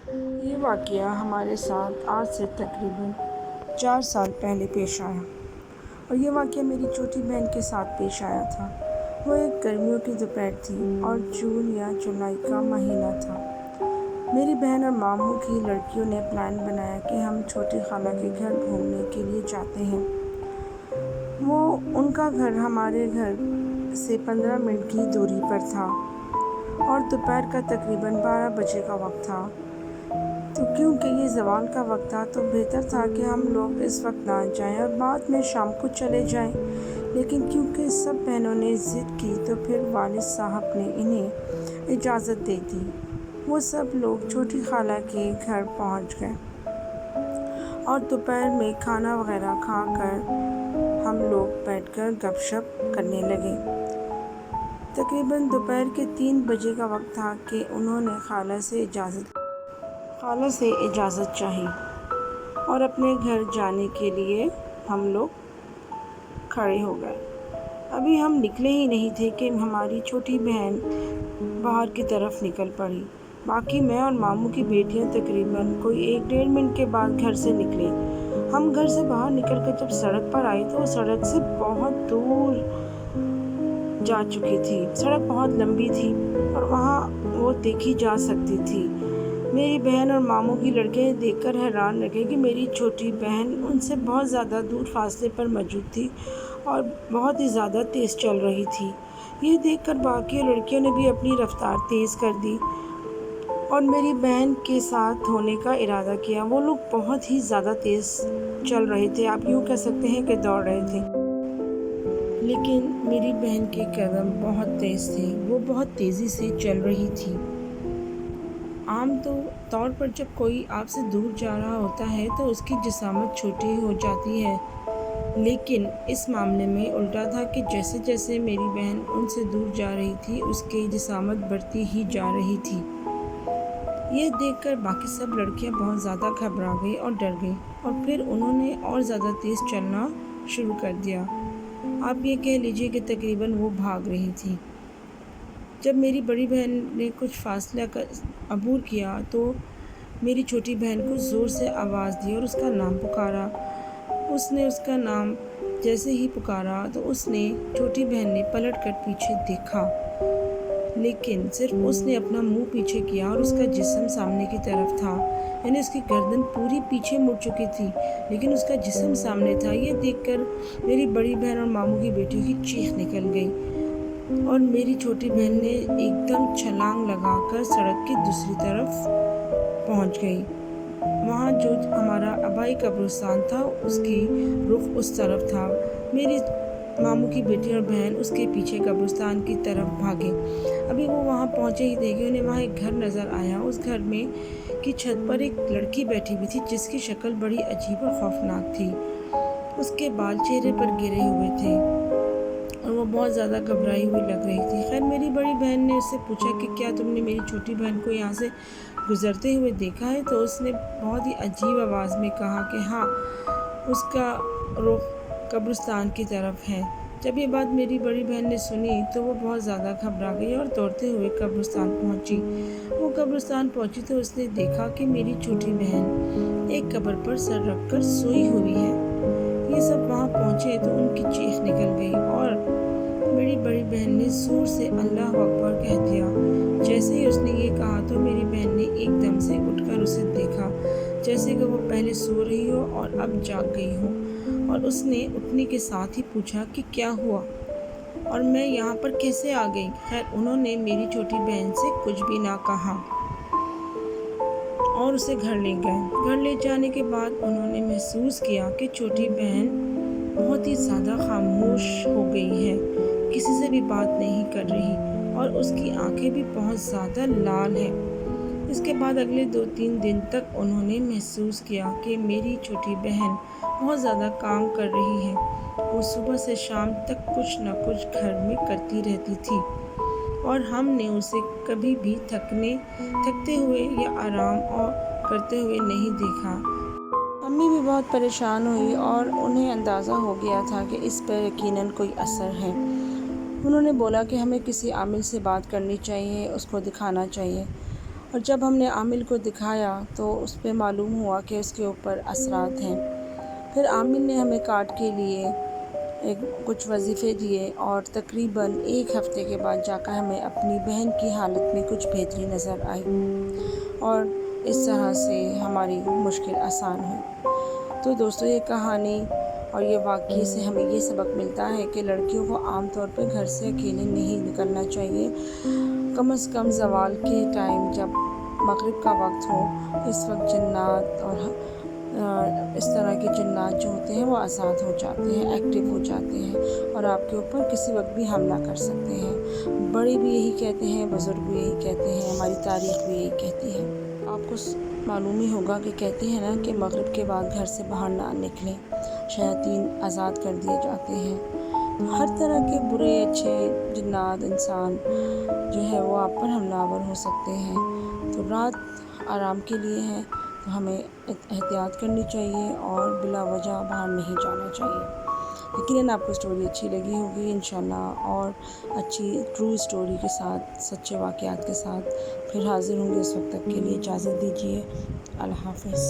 یہ واقعہ ہمارے ساتھ آج سے تقریباً 4 سال پہلے پیش آیا، اور یہ واقعہ میری چھوٹی بہن کے ساتھ پیش آیا تھا۔ وہ ایک گرمیوں کی دوپہر تھی اور جون یا جولائی کا مہینہ تھا۔ میری بہن اور ماموں کی لڑکیوں نے پلان بنایا کہ ہم چھوٹی خالہ کے گھر گھومنے کے لیے جاتے ہیں۔ ان کا گھر ہمارے گھر سے 15 منٹ کی دوری پر تھا اور دوپہر کا تقریباً 12 بجے کا وقت تھا۔ تو کیونکہ یہ زوال کا وقت تھا تو بہتر تھا کہ ہم لوگ اس وقت نہ جائیں اور بعد میں شام کو چلے جائیں، لیکن کیونکہ سب بہنوں نے ضد کی تو پھر والد صاحب نے انہیں اجازت دے دی۔ وہ سب لوگ چھوٹی خالہ کے گھر پہنچ گئے اور دوپہر میں کھانا وغیرہ کھا کر ہم لوگ بیٹھ کر گپ شپ کرنے لگے۔ تقریباً دوپہر کے 3 بجے کا وقت تھا کہ انہوں نے خالہ سے اجازت چاہی اور اپنے گھر جانے کے لیے ہم لوگ کھڑے ہو گئے۔ ابھی ہم نکلے ہی نہیں تھے کہ ہماری چھوٹی بہن باہر کی طرف نکل پڑی۔ باقی میں اور ماموں کی بیٹیاں تقریباً کوئی 1-1.5 منٹ کے بعد گھر سے نکلے۔ ہم گھر سے باہر نکل کر جب سڑک پر آئے تو وہ سڑک سے بہت دور جا چکی تھی۔ سڑک بہت لمبی تھی اور وہاں وہ دیکھی جا سکتی تھی۔ میری بہن اور ماموں کی لڑکیاں دیکھ کر حیران رہ گئیں کہ میری چھوٹی بہن ان سے بہت زیادہ دور فاصلے پر موجود تھی اور بہت ہی زیادہ تیز چل رہی تھی۔ یہ دیکھ کر باقی لڑکیوں نے بھی اپنی رفتار تیز کر دی اور میری بہن کے ساتھ ہونے کا ارادہ کیا۔ وہ لوگ بہت ہی زیادہ تیز چل رہے تھے، آپ یوں کہہ سکتے ہیں کہ دوڑ رہے تھے، لیکن میری بہن کے قدم بہت تیز تھے۔ وہ بہت تیزی سے چل رہی تھی۔ عام طور پر جب کوئی آپ سے دور جا رہا ہوتا ہے تو اس کی جسامت چھوٹی ہو جاتی ہے، لیکن اس معاملے میں الٹا تھا کہ جیسے جیسے میری بہن ان سے دور جا رہی تھی اس کی جسامت بڑھتی ہی جا رہی تھی۔ یہ دیکھ کر باقی سب لڑکیاں بہت زیادہ گھبرا گئی اور ڈر گئیں اور پھر انہوں نے اور زیادہ تیز چلنا شروع کر دیا۔ آپ یہ کہہ لیجیے کہ تقریباً وہ بھاگ رہی تھی۔ جب میری بڑی بہن نے کچھ فاصلہ عبور کیا تو میری چھوٹی بہن کو زور سے آواز دی اور اس کا نام پکارا۔ اس نے اس کا نام جیسے ہی پکارا تو چھوٹی بہن نے پلٹ کر پیچھے دیکھا، لیکن صرف اس نے اپنا منہ پیچھے کیا اور اس کا جسم سامنے کی طرف تھا، یعنی اس کی گردن پوری پیچھے مڑ چکی تھی لیکن اس کا جسم سامنے تھا۔ یہ دیکھ کر میری بڑی بہن اور ماموں کی بیٹیوں کی چیخ نکل گئی اور میری چھوٹی بہن نے ایک دم چھلانگ لگا کر سڑک کی دوسری طرف پہنچ گئی۔ وہاں جو ہمارا آبائی قبرستان تھا اس کی رخ اس طرف تھا۔ میری ماموں کی بیٹی اور بہن اس کے پیچھے قبرستان کی طرف بھاگے۔ ابھی وہ وہاں پہنچے ہی تھے کہ انہیں وہاں ایک گھر نظر آیا۔ اس گھر میں کی چھت پر ایک لڑکی بیٹھی ہوئی تھی جس کی شکل بڑی عجیب اور خوفناک تھی۔ اس کے بال چہرے پر گرے ہوئے تھے اور وہ بہت زیادہ گھبرائی ہوئی لگ رہی تھی۔ خیر میری بڑی بہن نے اس سے پوچھا کہ کیا تم نے میری چھوٹی بہن کو یہاں سے گزرتے ہوئے دیکھا ہے؟ تو اس نے بہت ہی عجیب آواز میں کہا کہ ہاں، اس کا رخ قبرستان کی طرف ہے۔ جب یہ بات میری بڑی بہن نے سنی تو وہ بہت زیادہ گھبرا گئی اور دوڑتے ہوئے قبرستان پہنچی۔ وہ قبرستان پہنچی تو اس نے دیکھا کہ میری چھوٹی بہن ایک قبر پر سر رکھ کر سوئی ہوئی ہے۔ یہ سب وہاں پہنچے تو ان کی چیخ نکل گئی اور میری بڑی بہن نے زور سے اللہ اکبر کہہ دیا۔ جیسے ہی اس نے یہ کہا تو میری بہن نے ایک دم سے اٹھ کر اسے دیکھا جیسے کہ وہ پہلے سو رہی ہو اور اب جاگ گئی ہو، اور اس نے اٹھنے کے ساتھ ہی پوچھا کہ کیا ہوا اور میں یہاں پر کیسے آ گئی؟ خیر انہوں نے میری چھوٹی بہن سے کچھ بھی نہ کہا اور اسے گھر لے گئے۔ گھر لے جانے کے بعد انہوں نے محسوس کیا کہ چھوٹی بہن بہت ہی زیادہ خاموش ہو گئی ہے، کسی سے بھی بات نہیں کر رہی اور اس کی آنکھیں بھی بہت زیادہ لال ہیں۔ اس کے بعد اگلے 2-3 دن تک انہوں نے محسوس کیا کہ میری چھوٹی بہن بہت زیادہ کام کر رہی ہے۔ وہ صبح سے شام تک کچھ نہ کچھ گھر میں کرتی رہتی تھی اور ہم نے اسے کبھی بھی تھکتے ہوئے یا آرام کرتے ہوئے نہیں دیکھا۔ امی بھی بہت پریشان ہوئی اور انہیں اندازہ ہو گیا تھا کہ اس پر یقیناً کوئی اثر ہے۔ انہوں نے بولا کہ ہمیں کسی عامل سے بات کرنی چاہیے، اس کو دکھانا چاہیے۔ اور جب ہم نے عامل کو دکھایا تو اس پہ معلوم ہوا کہ اس کے اوپر اثرات ہیں۔ پھر عامل نے ہمیں کارڈ کے لیے کچھ وظیفے دیے اور تقریباً 1 ہفتے کے بعد جا کر ہمیں اپنی بہن کی حالت میں کچھ بہتری نظر آئی اور اس طرح سے ہماری مشکل آسان ہوئی۔ تو دوستو، یہ کہانی اور یہ واقعے سے ہمیں یہ سبق ملتا ہے کہ لڑکیوں کو عام طور پہ گھر سے اکیلے نہیں نکلنا چاہیے، کم از کم زوال کے ٹائم جب مغرب کا وقت ہو، اس وقت جنات اور اس طرح کے جنات جو ہوتے ہیں وہ آزاد ہو جاتے ہیں، ایکٹیو ہو جاتے ہیں اور آپ کے اوپر کسی وقت بھی حملہ کر سکتے ہیں۔ بڑے بھی یہی کہتے ہیں، بزرگ بھی یہی کہتے ہیں، ہماری تاریخ بھی یہی کہتی ہے۔ آپ کو معلوم ہی ہوگا کہ کہتے ہیں نا کہ مغرب کے بعد گھر سے باہر نہ نکلیں، شیاطین آزاد کر دیے جاتے ہیں۔ ہر طرح کے برے اچھے جنات انسان جو ہے وہ آپ پر حملہ آور ہو سکتے ہیں۔ تو رات آرام کے لیے ہے، تو ہمیں احتیاط کرنی چاہیے اور بلا وجہ باہر نہیں جانا چاہیے۔ یقیناً آپ کو اسٹوری اچھی لگی ہوگی انشاءاللہ، اور اچھی ٹرو اسٹوری کے ساتھ، سچے واقعات کے ساتھ پھر حاضر ہوں گے۔ اس وقت تک کے لیے اجازت دیجیے۔ اللہ حافظ۔